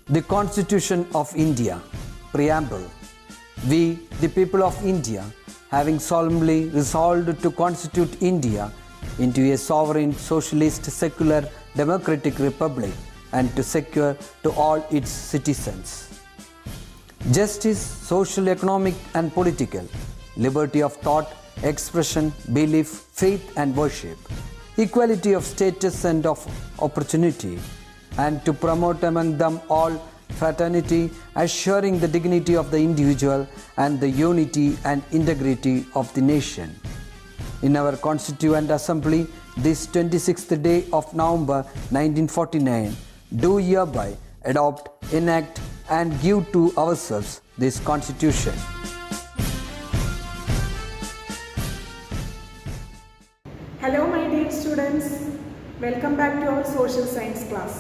The Constitution of India, Preamble. We, the people of India, having solemnly resolved to constitute India into a sovereign, socialist, secular, democratic republic and to secure to all its citizens justice, social, economic and political, liberty of thought, expression, belief, faith and worship, equality of status and of opportunity, and to promote among them all fraternity, assuring the dignity of the individual and the unity and integrity of the nation. In our Constituent Assembly, this 26th day of November 1949, do hereby adopt, enact and give to ourselves this Constitution. Hello my dear students, welcome back to our social science class.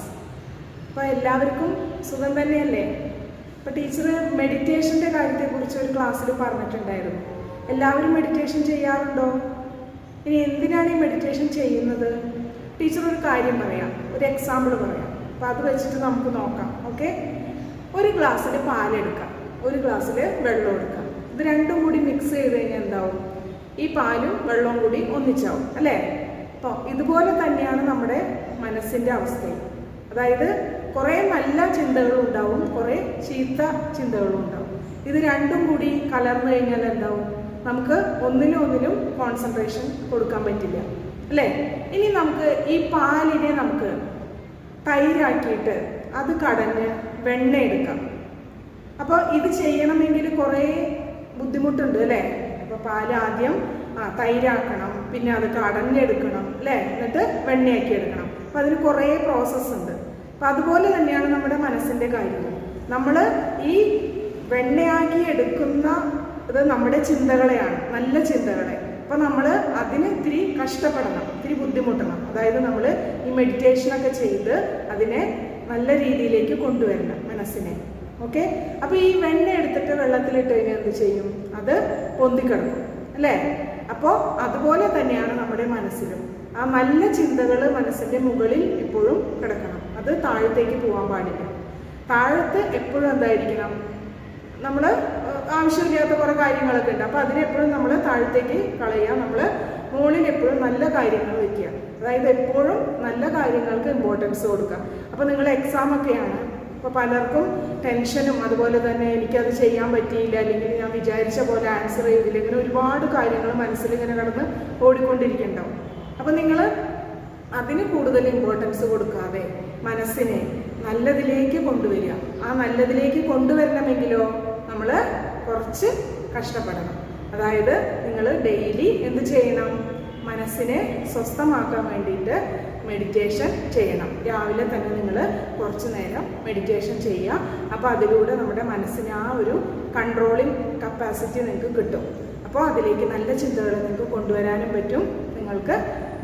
അപ്പോൾ എല്ലാവർക്കും സുഖം തന്നെയല്ലേ? ഇപ്പോൾ teacher മെഡിറ്റേഷൻ്റെ കാര്യത്തെക്കുറിച്ച് ഒരു ക്ലാസ്സിൽ പറഞ്ഞിട്ടുണ്ടായിരുന്നു. എല്ലാവരും മെഡിറ്റേഷൻ ചെയ്യാറുണ്ടോ? ഇനി എന്തിനാണ് ഈ മെഡിറ്റേഷൻ ചെയ്യുന്നത്? ടീച്ചർ ഒരു കാര്യം പറയാം, ഒരു എക്സാമ്പിൾ പറയാം. അപ്പോൾ അത് വെച്ചിട്ട് നമുക്ക് നോക്കാം. ഓക്കെ, ഒരു ഗ്ലാസ്സിൽ പാലെടുക്കാം, ഒരു ഗ്ലാസ്സിൽ വെള്ളം എടുക്കാം. ഇത് രണ്ടും കൂടി മിക്സ് ചെയ്ത് കഴിഞ്ഞാൽ എന്താവും? ഈ പാലും വെള്ളവും കൂടി ഒന്നിച്ചാവും അല്ലേ? അപ്പോൾ ഇതുപോലെ തന്നെയാണ് നമ്മുടെ മനസ്സിൻ്റെ അവസ്ഥയും. അതായത് കുറേ നല്ല ചിന്തകളും ഉണ്ടാവും, കുറേ ചീത്ത ചിന്തകളും ഉണ്ടാവും. ഇത് രണ്ടും കൂടി കലർന്നു കഴിഞ്ഞാൽ എന്താവും? നമുക്ക് ഒന്നിനും കോൺസെൻട്രേഷൻ കൊടുക്കാൻ പറ്റില്ല അല്ലേ? ഇനി നമുക്ക് ഈ പാലിനെ നമുക്ക് തൈരാക്കിയിട്ട് അത് കടഞ്ഞ് വെണ്ണ എടുക്കാം. അപ്പോൾ ഇത് ചെയ്യണമെങ്കിൽ കുറേ ബുദ്ധിമുട്ടുണ്ട് അല്ലേ? അപ്പോൾ പാൽ ആദ്യം തൈരാക്കണം, പിന്നെ അത് കടഞ്ഞെടുക്കണം അല്ലേ, എന്നിട്ട് വെണ്ണയാക്കി എടുക്കണം. അപ്പോൾ അതിന് കുറേ പ്രോസസ്സ് ഉണ്ട്. അപ്പം അതുപോലെ തന്നെയാണ് നമ്മുടെ മനസ്സിൻ്റെ കാര്യം. നമ്മൾ ഈ വെണ്ണയാക്കി എടുക്കുന്ന ഇത് നമ്മുടെ ചിന്തകളെയാണ്, നല്ല ചിന്തകളെ. അപ്പം നമ്മൾ അതിന് ഇത്തിരി കഷ്ടപ്പെടണം, ഇത്തിരി ബുദ്ധിമുട്ടണം. അതായത് നമ്മൾ ഈ മെഡിറ്റേഷനൊക്കെ ചെയ്ത് അതിനെ നല്ല രീതിയിലേക്ക് കൊണ്ടുവരണം മനസ്സിനെ. ഓക്കെ, അപ്പോൾ ഈ വെണ്ണ എടുത്തിട്ട് വെള്ളത്തിലിട്ട് കഴിഞ്ഞാൽ എന്ത് ചെയ്യും? അത് പൊന്തിക്കിടക്കും അല്ലേ? അപ്പോൾ അതുപോലെ തന്നെയാണ് നമ്മുടെ മനസ്സിലും. ആ നല്ല ചിന്തകൾ മനസ്സിൻ്റെ മുകളിൽ എപ്പോഴും കിടക്കണം, അത് താഴത്തേക്ക് പോകാൻ പാടില്ല. താഴത്ത് എപ്പോഴും എന്തായിരിക്കണം? നമ്മൾ ആവശ്യമില്ലാത്ത കുറേ കാര്യങ്ങളൊക്കെ ഉണ്ട്, അപ്പോൾ അതിനെപ്പോഴും നമ്മൾ താഴത്തേക്ക് കളയുക. നമ്മൾ മുകളിൽ എപ്പോഴും നല്ല കാര്യങ്ങൾ വയ്ക്കുക. അതായത് എപ്പോഴും നല്ല കാര്യങ്ങൾക്ക് ഇമ്പോർട്ടൻസ് കൊടുക്കുക. അപ്പോൾ നിങ്ങൾ എക്സാമൊക്കെയാണ്, അപ്പോൾ പലർക്കും ടെൻഷനും അതുപോലെ തന്നെ എനിക്കത് ചെയ്യാൻ പറ്റിയില്ല, അല്ലെങ്കിൽ ഞാൻ വിചാരിച്ച പോലെ ആൻസർ ചെയ്തില്ല, ഇങ്ങനെ ഒരുപാട് കാര്യങ്ങൾ മനസ്സിൽ ഇങ്ങനെ കിടന്ന് ഓടിക്കൊണ്ടിരിക്കുന്നുണ്ടാവും. അപ്പോൾ നിങ്ങൾ അതിന് കൂടുതൽ ഇമ്പോർട്ടൻസ് കൊടുക്കാതെ മനസ്സിനെ നല്ലതിലേക്ക് കൊണ്ടുവരിക. ആ നല്ലതിലേക്ക് കൊണ്ടുവരണമെങ്കിലോ നമ്മൾ കുറച്ച് കഷ്ടപ്പെടണം. അതായത് നിങ്ങൾ ഡെയിലി എന്ത് ചെയ്യണം? മനസ്സിനെ സ്വസ്ഥമാക്കാൻ വേണ്ടിയിട്ട് മെഡിറ്റേഷൻ ചെയ്യണം. രാവിലെ തന്നെ നിങ്ങൾ കുറച്ച് നേരം മെഡിറ്റേഷൻ ചെയ്യുക. അപ്പോൾ അതിലൂടെ നമ്മുടെ മനസ്സിന് ആ ഒരു കൺട്രോളിങ് കപ്പാസിറ്റി നിങ്ങൾക്ക് കിട്ടും. അപ്പോൾ അതിലേക്ക് നല്ല ചിന്തകൾ നിങ്ങൾക്ക് കൊണ്ടുവരാനും പറ്റും, നിങ്ങൾക്ക്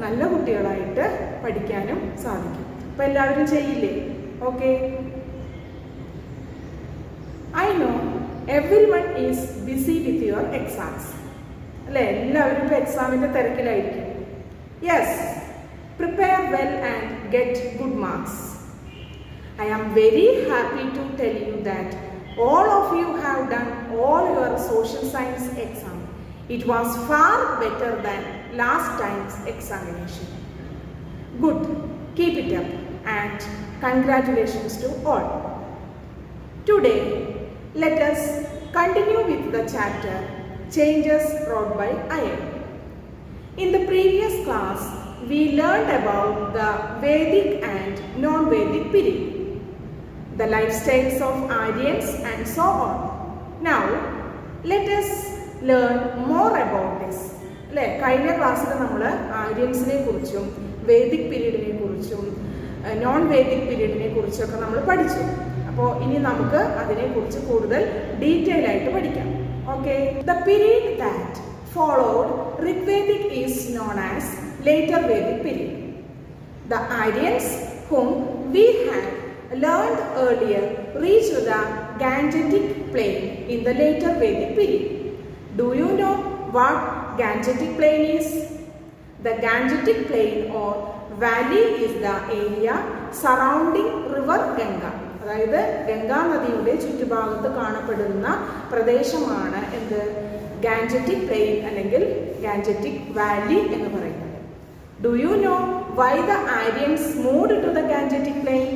നല്ല കുട്ടികളായിട്ട് പഠിക്കാനും സാധിക്കും. അപ്പോൾ എല്ലാവരും ചെയ്യില്ലേ? Okay, I know everyone is busy with your exams അല്ലേ? എല്ലാവരും ഇപ്പോൾ എക്സാമിൻ്റെ തിരക്കിലായിരിക്കും. Yes, prepare well and get good marks. I am very happy to tell you that all of you have done all your social science exam. It was far better than last time's examination. Good, keep it up and congratulations to all. Today, let us continue with the chapter Changes Wrought by Iron. In the previous class, we learned about the Vedic and non-Vedic period, the lifestyles of Aryans and so on. Now, let us learn more about this. അല്ലേ? കഴിഞ്ഞ ക്ലാസ്സിൽ നമ്മൾ ആര്യൻസിനെ കുറിച്ചും Vedic പീരീഡിനെ കുറിച്ചും non Vedic പീരീഡിനെ കുറിച്ചൊക്കെ നമ്മൾ പഠിച്ചു. അപ്പോൾ ഇനി നമുക്ക് അതിനെക്കുറിച്ച് കൂടുതൽ ഡീറ്റെയിൽ ആയിട്ട് പഠിക്കാം. Okay, the period that followed Rigvedic is known as later Vedic period. The Aryans whom we had learned earlier reached the Gangetic plain in the later Vedic period. Do you know what Gangetic plain is? The Gangetic plain or valley is the area surrounding river Ganga. അതായത് ഗംഗാ നദിയുടെ ചുറ്റുഭാഗത്ത് കാണപ്പെടുന്ന പ്രദേശമാണ് എന്ത് Gangetic plain അല്ലെങ്കിൽ Gangetic valley എന്ന് പറയുന്നത്. Do you know why the Aryans moved to the Gangetic plain?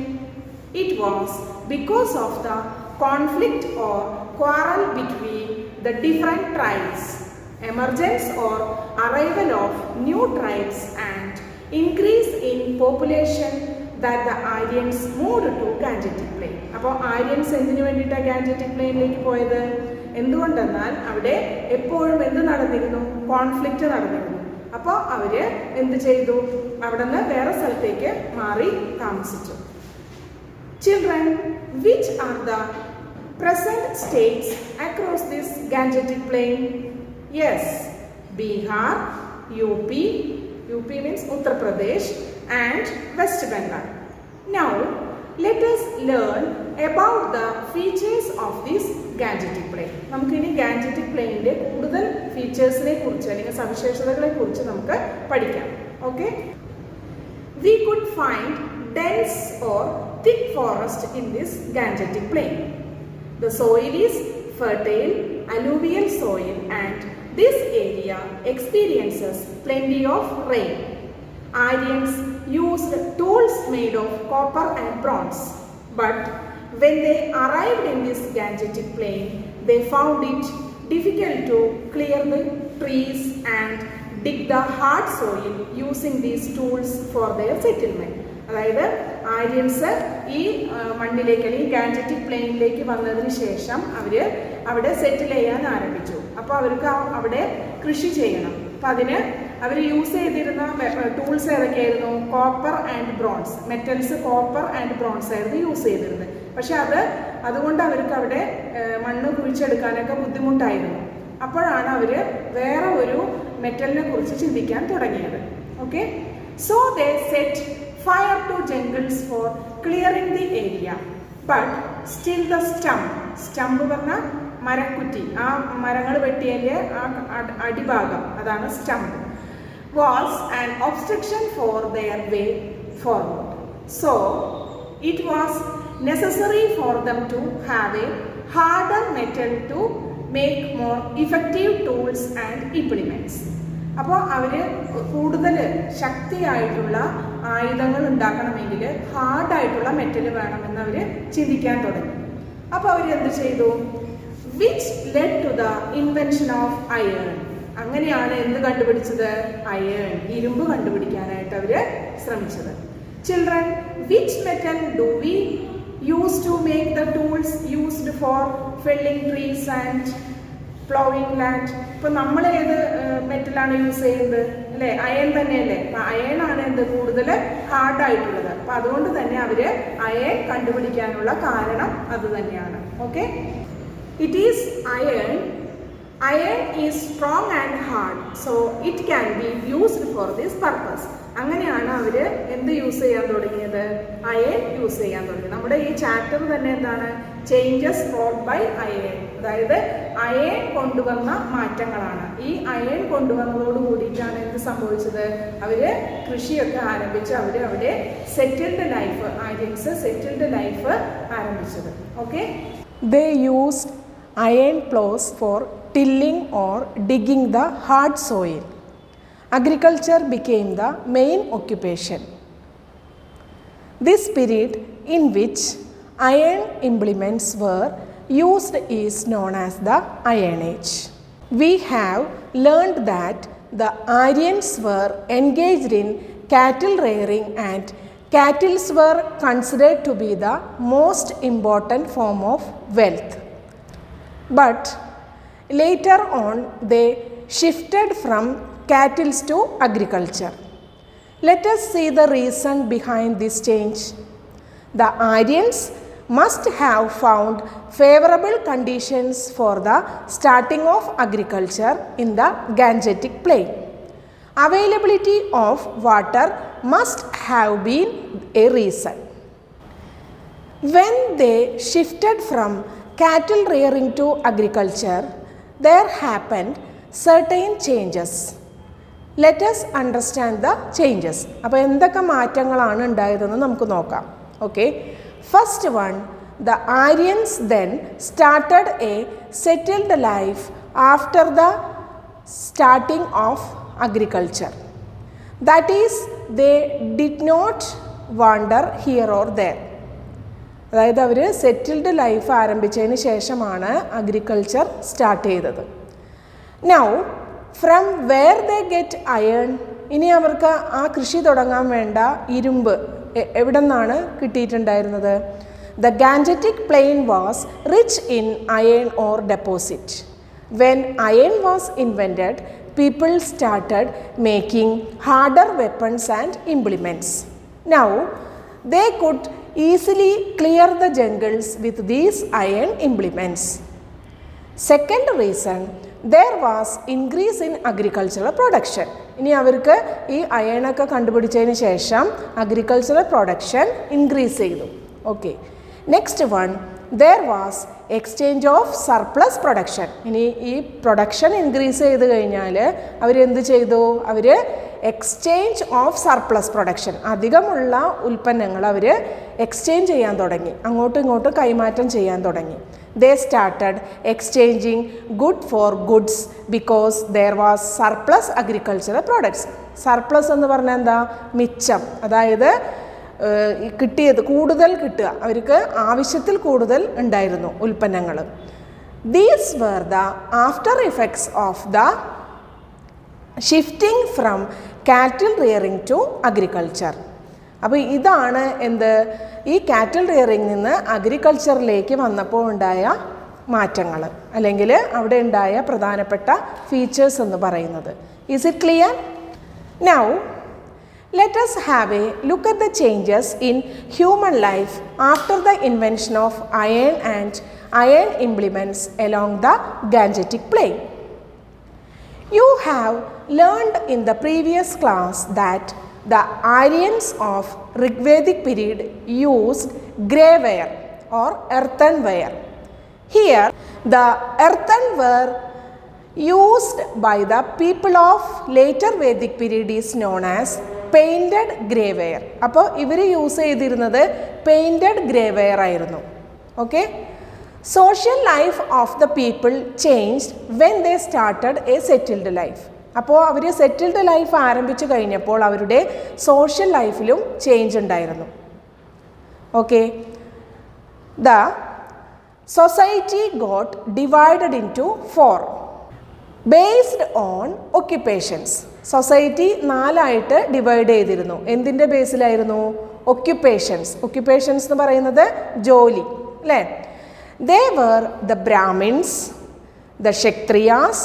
It was because of the conflict or quarrel between the different tribes, emergence or arrival of new tribes and increase in population that the Aryans moved to Gangetic Plain. അപ്പോൾ Aryans എന്തിനു വേണ്ടിയിട്ടാണ് Gangetic പ്ലെയിനിലേക്ക് പോയത്? എന്തുകൊണ്ടെന്നാൽ അവിടെ എപ്പോഴും എന്ത് നടന്നിരുന്നു? കോൺഫ്ലിക്റ്റ് നടന്നിരുന്നു. അപ്പോൾ അവര് എന്ത് ചെയ്തു? അവിടെ നിന്ന് വേറെ സ്ഥലത്തേക്ക് മാറി താമസിച്ചു. Children, which are the present states across this Gangetic Plain? Yes, Bihar, UP, UP means Uttar Pradesh, and West Bengal. Now, let us learn about the features of this Gangetic Plain. നമുക്കിനി Gangetic Plainന്റെ കൂടുതൽ ഫീച്ചേഴ്സിനെ കുറിച്ച് അല്ലെങ്കിൽ സവിശേഷതകളെ കുറിച്ച് നമുക്ക് പഠിക്കാം. Okay? We could find dense or thick forest in this Gangetic Plain. The soil is fertile, alluvial soil, and this area experiences plenty of rain. Aryans used tools made of copper and bronze, but when they arrived in this Gangetic Plain, they found it difficult to clear the trees and dig the hard soil using these tools for their settlement. അതായത് Aryans ഈ മണ്ണിലേക്ക് അല്ലെങ്കിൽ Gangetic പ്ലെയിനിലേക്ക് വന്നതിന് ശേഷം അവര് അവിടെ സെറ്റിൽ ചെയ്യാൻ ആരംഭിച്ചു. അപ്പോൾ അവർക്ക് അവിടെ കൃഷി ചെയ്യണം. അപ്പം അതിന് അവർ യൂസ് ചെയ്തിരുന്ന ടൂൾസ് ഏതൊക്കെയായിരുന്നു? Copper and bronze. Metals copper and bronze ആയിരുന്നു യൂസ് ചെയ്തിരുന്നത്. പക്ഷെ അതുകൊണ്ട് അവർക്ക് അവിടെ മണ്ണ് കുഴിച്ചെടുക്കാനൊക്കെ ബുദ്ധിമുട്ടായിരുന്നു. അപ്പോഴാണ് അവർ വേറെ ഒരു മെറ്റലിനെ കുറിച്ച് ചിന്തിക്കാൻ തുടങ്ങിയത്. Okay, so they set fire to jungles for clearing the area, but still the stump പറഞ്ഞ മരക്കുറ്റി, ആ മരങ്ങൾ വെട്ടിയതിൻ്റെ ആ അടിഭാഗം, അതാണ് stump, was an obstruction for their way forward. So it was necessary for them to have a harder metal to make more effective tools and implements. അപ്പോൾ അവർ കൂടുതൽ ശക്തിയായിട്ടുള്ള ആയുധങ്ങൾ ഉണ്ടാക്കണമെങ്കിൽ ഹാർഡായിട്ടുള്ള മെറ്റൽ വേണമെന്ന് അവർ ചിന്തിക്കാൻ തുടങ്ങി. അപ്പോൾ അവർ എന്ത് ചെയ്തു? Which led to the invention of iron. അങ്ങനെയാണ് എന്ത് കണ്ടുപിടിച്ചത്? അയേൺ, ഇരുമ്പ് കണ്ടുപിടിക്കാനായിട്ട് അവർ ശ്രമിച്ചത്. Children, which metal do we use to make the tools used for felling trees and ploughing land? ഇപ്പം നമ്മൾ ഏത് മെറ്റലാണ് യൂസ് ചെയ്യുന്നത്? അല്ലേ, അയൺ തന്നെയല്ലേ. അപ്പം അയൺ ആണ് എന്ത് കൂടുതൽ ഹാർഡായിട്ടുള്ളത്. അപ്പം അതുകൊണ്ട് തന്നെ അവർ അയൺ കണ്ടുപിടിക്കാനുള്ള കാരണം അത് തന്നെയാണ്. Okay, it is iron. Iron is strong and hard, so it can be used for this purpose. അങ്ങനെയാണ് അവർ എന്ത് യൂസ് ചെയ്യാൻ തുടങ്ങിയത്? അയൺ യൂസ് ചെയ്യാൻ തുടങ്ങി. നമ്മുടെ ഈ ചാപ്റ്റർ തന്നെ എന്താണ്? Changes brought by iron. അതായത് അയൺ കൊണ്ടുവന്ന മാറ്റങ്ങളാണ്. ഈ അയൺ കൊണ്ടുവന്നതോട് കൂടിയിട്ടാണ് എന്ത് സംഭവിച്ചത്? അവര് കൃഷിയൊക്കെ ആരംഭിച്ച് അവിടെ settled life, Aryans settled life ആരംഭിച്ചത്. Okay, they used iron ploughs for tilling or digging the hard soil. Agriculture became the main occupation. This period in which iron implements were used is known as the Iron Age. We have learned that the Aryans were engaged in cattle rearing and cattle were considered to be the most important form of wealth. But later on they shifted from cattle to agriculture. Let us see the reason behind this change. The Aryans must have found favorable conditions for the starting of agriculture in the Gangetic Plain. Availability of water must have been a reason. When they shifted from cattle rearing to agriculture, there happened certain changes. Let us understand the changes. അപ്പോൾ എന്തൊക്കെ മാറ്റങ്ങളാണ് ഉണ്ടായതെന്ന് നമുക്ക് നോക്കാം. Okay, first one, the Aryans then started a settled life after the starting of agriculture. That is, they did not wander here or there. അതായത് അവർ settled life ആരംഭിച്ചതിന് ശേഷമാണ് agriculture start ചെയ്തത്. Now from where they get iron, ഇനി അവർക്ക് ആ കൃഷി തുടങ്ങാൻ വേണ്ട ഇരുമ്പ് എവിടെ നിന്നാണ് കിട്ടിയിട്ടുണ്ടായിരുന്നത്? The Gangetic plain was rich in iron ore deposit. When iron was invented, people started making harder weapons and implements. Now, they could easily clear the jungles with these iron implements. Second reason, there was increase in agricultural production. ഇനി അവർക്ക് ഈ അയണൊക്കെ കണ്ടുപിടിച്ചതിന് ശേഷം agricultural production increase ചെയ്തു. Okay. Next one, there was exchange of surplus production. ഇനി ഈ production increase ചെയ്ത് കഴിഞ്ഞാൽ അവരെന്ത് ചെയ്തു? അവർ എക്സ്ചേഞ്ച് ഓഫ് സർപ്ലസ് പ്രൊഡക്ഷൻ, അധികമുള്ള ഉൽപ്പന്നങ്ങൾ അവർ എക്സ്ചേഞ്ച് ചെയ്യാൻ തുടങ്ങി, അങ്ങോട്ടും ഇങ്ങോട്ടും കൈമാറ്റം ചെയ്യാൻ തുടങ്ങി. They started exchanging good for goods because there was surplus agricultural products. Surplus എന്ന് പറഞ്ഞാൽ എന്താ? മിച്ചം, അതായത് കിട്ടിയത് കൂടുതൽ കിട്ടുക, അവർക്ക് ആവശ്യത്തിൽ കൂടുതൽ ഉണ്ടായിരുന്നു ഉൽപ്പന്നങ്ങൾ. These were the after effects of the shifting from cattle rearing to agriculture. അപ്പോൾ ഇതാണ് എന്ത്? ഈ കാറ്റിൽ റിയറിംഗ് നിന്ന് അഗ്രികൾച്ചറിലേക്ക് വന്നപ്പോൾ ഉണ്ടായ മാറ്റങ്ങൾ, അല്ലെങ്കിൽ അവിടെ ഉണ്ടായ പ്രധാനപ്പെട്ട ഫീച്ചേഴ്സ് എന്ന് പറയുന്നത്. Is it clear? Now let us have a look at the changes in human life after the invention of iron and iron implements along the Gangetic Plain. You have learned in the previous class that the Aryans of Rigvedic period used greyware or earthenware. Here, the earthenware used by the people of later Vedic period is known as painted grey ware. അപ്പോൾ ഇവർ use ചെയ്തിരുന്നത് painted grey ware ആയിരുന്നു. Okay. Social life of the people changed when they started a settled life. അപ്പോൾ അവർ settled life ആരംഭിച്ചു കഴിഞ്ഞപ്പോൾ അവരുടെ social ലൈഫിലും ചേഞ്ച് ഉണ്ടായിരുന്നു. Okay. The society got divided into 4 based on occupations. Society 4ആയിട്ട് divide ചെയ്തിരുന്നു. എന്തിൻ്റെ ബേസിലായിരുന്നു? ഒക്യുപ്പേഷൻസ്. ഒക്യുപ്പേഷൻസ് എന്ന് പറയുന്നത് ജോലി, അല്ലേ? They were the Brahmins, the Kshatriyas,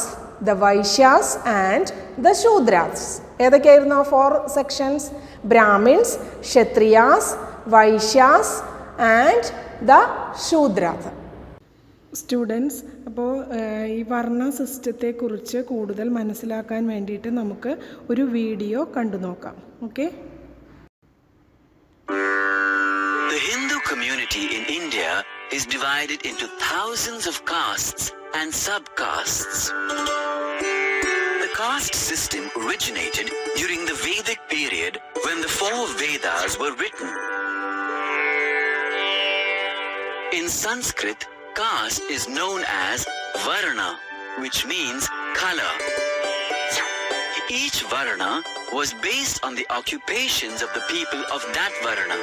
the Vaishyas and the Shudras. ഏതൊക്കെയായിരുന്നു ആ 4 sections? Brahmins, Kshatriyas, Vaishyas and the Shudras. Students, അപ്പോൾ ഈ വർണ്ണ സിസ്റ്റത്തെക്കുറിച്ച് കൂടുതൽ മനസ്സിലാക്കാൻ വേണ്ടിയിട്ട് നമുക്ക് ഒരു വീഡിയോ കണ്ടു നോക്കാം. Okay. The Hindu community in India is divided into thousands of castes and subcastes. The caste system originated during the Vedic period when the 4 Vedas were written. In Sanskrit, caste is known as Varna, which means color. Each Varna was based on the occupations of the people of that Varna.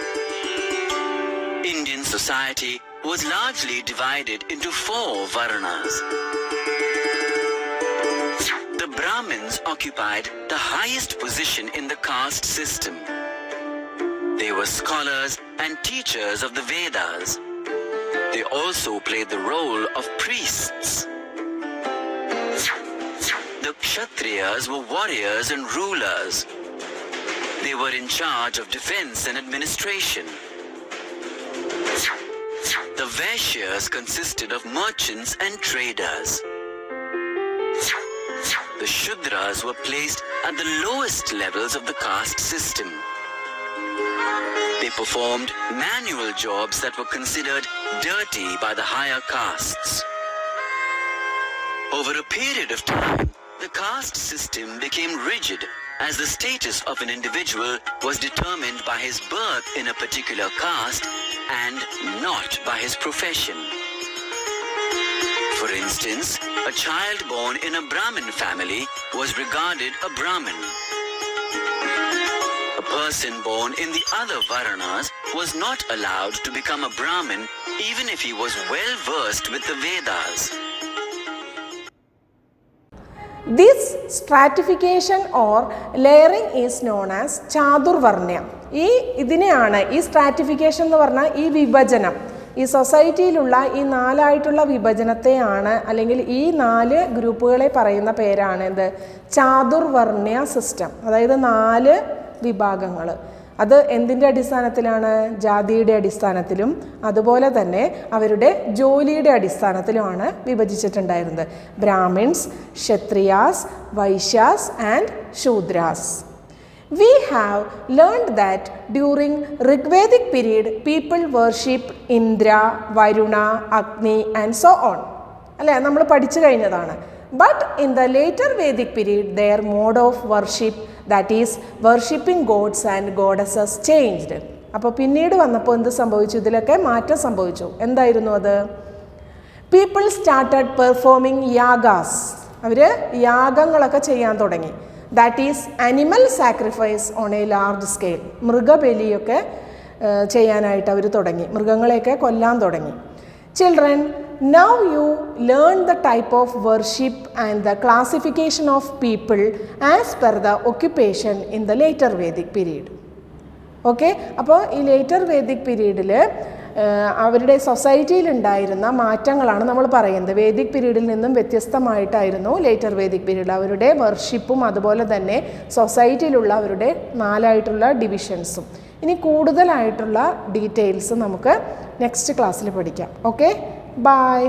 Indian society was largely divided into 4 Varnas. The Brahmins occupied the highest position in the caste system. They were scholars and teachers of the Vedas. They also played the role of priests. The Kshatriyas were warriors and rulers. They were in charge of defense and administration. The Vaishyas consisted of merchants and traders. The Shudras were placed at the lowest levels of the caste system. They performed manual jobs that were considered dirty by the higher castes. Over a period of time, the caste system became rigid as the status of an individual was determined by his birth in a particular caste and not by his profession. For instance, a child born in a Brahmin family was regarded a Brahmin. A person born in the other Varanas was not allowed to become a Brahmin even if he was well versed with the Vedas. This stratification or layering is known as ചാതുർവർണ്ണ്യം. ഇതിനെയാണ് ഈ stratification എന്ന് പറഞ്ഞാൽ ഈ വിഭജനം, ഈ സൊസൈറ്റിയിലുള്ള ഈ നാലായിട്ടുള്ള വിഭജനത്തെയാണ് അല്ലെങ്കിൽ ഈ 4 ഗ്രൂപ്പുകളെ പറയുന്ന പേരാണ് എന്ത്? ചാതുർവർണ്ണ്യ സിസ്റ്റം. അതായത് 4 വിഭാഗങ്ങൾ. അത് എന്തിൻ്റെ അടിസ്ഥാനത്തിലാണ്? ജാതിയുടെ അടിസ്ഥാനത്തിലും അതുപോലെ തന്നെ അവരുടെ ജോലിയുടെ അടിസ്ഥാനത്തിലുമാണ് വിഭജിച്ചിട്ടുണ്ടായിരുന്നത്. Brahmins, Kshatriyas, Vaishyas and Shudras. We have learned that during Rigvedic period people worshipped Indra, Varuna, Agni and so on. അല്ലേ, നമ്മൾ പഠിച്ചു കഴിഞ്ഞതാണ്. But in the later Vedic period their mode of worship, that is worshipping gods and goddesses changed. അപ്പോൾ പിന്നീട് വന്നപ്പോൾ എന്ത് സംഭവിച്ചു? ഇതിലൊക്കെ മാറ്റം സംഭവിച്ചു. എന്തായിരുന്നു അത്? People started performing yagas. അവർ യാഗങ്ങളൊക്കെ ചെയ്യാൻ തുടങ്ങി. That is animal sacrifice on a large scale. മൃഗബലിയൊക്കെ ചെയ്യാനായിട്ട് അവർ തുടങ്ങി, മൃഗങ്ങളെയൊക്കെ കൊല്ലാൻ തുടങ്ങി. Children, now you learn the type of worship and the classification of people as per the occupation in the later Vedic period. Okay, അപ്പോൾ ഈ later Vedic പീരീഡിൽ അവരുടെ സൊസൈറ്റിയിൽ ഉണ്ടായിരുന്ന മാറ്റങ്ങളാണ് നമ്മൾ പറയുന്നത്. വേദിക് പീരീഡിൽ നിന്നും വ്യത്യസ്തമായിട്ടായിരുന്നു ലേറ്റർ വേദിക് പീരീഡ്. അവരുടെ വർഷിപ്പും അതുപോലെ തന്നെ സൊസൈറ്റിയിലുള്ള അവരുടെ 4ആയിട്ടുള്ള ഡിവിഷൻസും. ഇനി കൂടുതലായിട്ടുള്ള ഡീറ്റെയിൽസ് നമുക്ക് നെക്സ്റ്റ് ക്ലാസ്സിൽ പഠിക്കാം. Okay, by.